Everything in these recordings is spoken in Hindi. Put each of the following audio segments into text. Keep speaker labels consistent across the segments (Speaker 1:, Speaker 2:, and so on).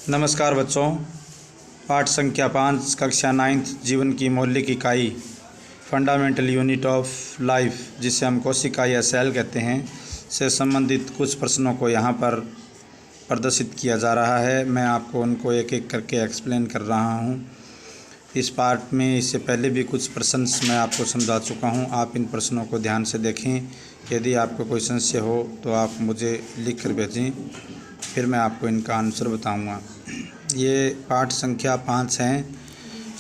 Speaker 1: नमस्कार बच्चों। पाठ संख्या 5 कक्षा 9th जीवन की मौलिक इकाई फंडामेंटल यूनिट ऑफ लाइफ, जिसे हम कोशिका या सेल कहते हैं, से संबंधित कुछ प्रश्नों को यहाँ पर प्रदर्शित किया जा रहा है। मैं आपको उनको एक एक करके एक्सप्लेन कर रहा हूँ। इस पार्ट में इससे पहले भी कुछ प्रश्न मैं आपको समझा चुका हूँ। आप इन प्रश्नों को ध्यान से देखें। यदि आपको कोई संशय हो तो आप मुझे लिख कर भेजें, फिर मैं आपको इनका आंसर बताऊंगा। ये पाठ संख्या 5 है।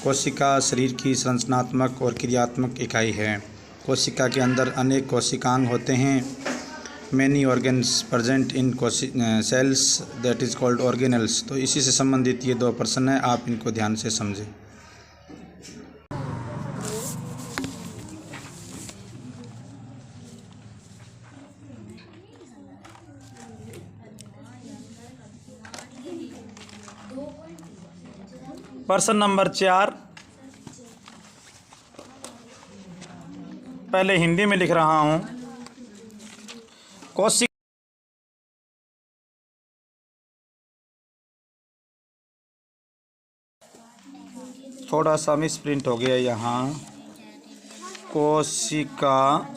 Speaker 1: कोशिका शरीर की संरचनात्मक और क्रियात्मक इकाई है। कोशिका के अंदर अनेक कोशिकांग होते हैं। Many organs present in cells that is called organelles. तो इसी से संबंधित ये 2 प्रश्न हैं, आप इनको ध्यान से समझें। प्रश्न नंबर 4 पहले हिंदी में लिख रहा हूँ। कोशिका थोड़ा सा मिस प्रिंट हो गया यहाँ। कोशिका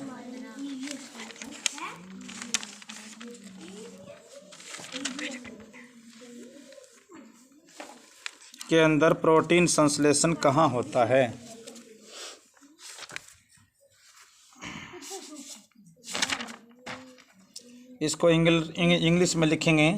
Speaker 1: के अंदर प्रोटीन संश्लेषण कहाँ होता है? इसको इंग्लिश में लिखेंगे।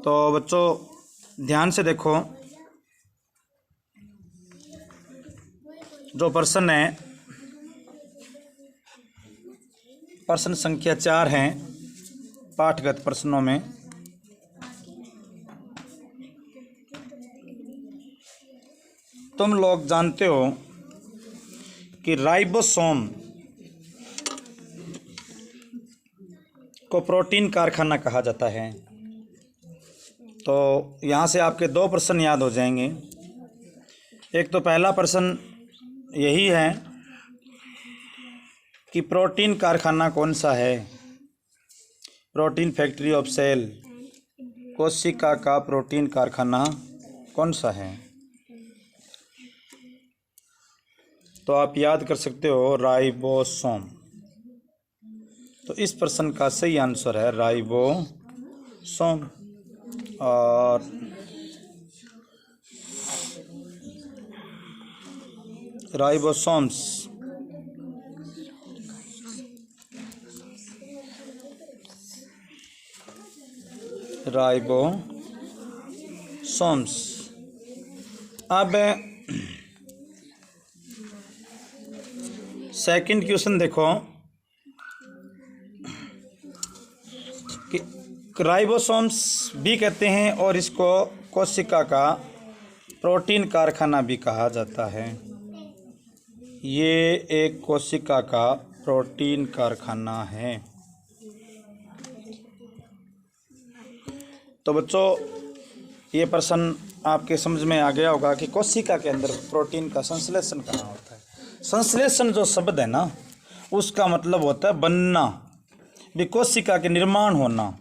Speaker 1: तो बच्चों ध्यान से देखो, जो प्रश्न है प्रश्न संख्या 4 है पाठगत प्रश्नों में। तुम लोग जानते हो कि राइबोसोम को प्रोटीन कारखाना कहा जाता है। तो यहाँ से आपके 2 प्रश्न याद हो जाएंगे। एक तो पहला प्रश्न यही है कि प्रोटीन कारखाना कौन सा है? प्रोटीन फैक्ट्री ऑफ सेल, कोशिका का प्रोटीन कारखाना कौन सा है? तो आप याद कर सकते हो राइबोसोम। तो इस प्रश्न का सही आंसर है राइबोसोम। और राइबोसोम्स अब सेकंड क्वेश्चन देखो कि राइबोसोम्स भी कहते हैं और इसको कोशिका का प्रोटीन कारखाना भी कहा जाता है। ये एक कोशिका का प्रोटीन कारखाना है। तो बच्चों ये प्रश्न आपके समझ में आ गया होगा कि कोशिका के अंदर प्रोटीन का संश्लेषण कहाँ होता है। संश्लेषण जो शब्द है ना, उसका मतलब होता है बनना, भी कोशिका के निर्माण होना,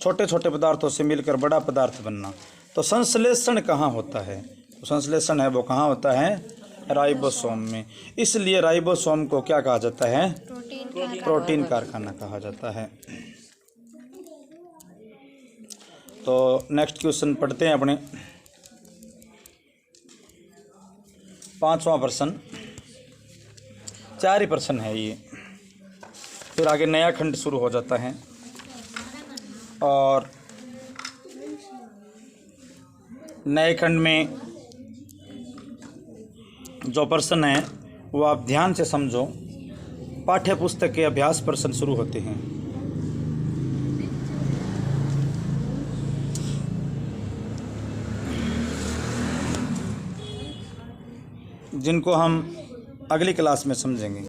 Speaker 1: छोटे छोटे पदार्थों से मिलकर बड़ा पदार्थ बनना। तो संश्लेषण कहाँ होता है? तो संश्लेषण है वो कहाँ होता है? राइबोसोम में। इसलिए राइबोसोम को क्या कहा जाता है? प्रोटीन कारखाना कहा जाता है। तो नेक्स्ट क्वेश्चन पढ़ते हैं अपने। 5वां प्रश्न। 4 ही प्रश्न है ये, फिर आगे नया खंड शुरू हो जाता है। और नए खंड में जो प्रश्न है वो आप ध्यान से समझो। पाठ्य पुस्तक के अभ्यास प्रश्न शुरू होते हैं। जिनको हम अगली क्लास में समझेंगे।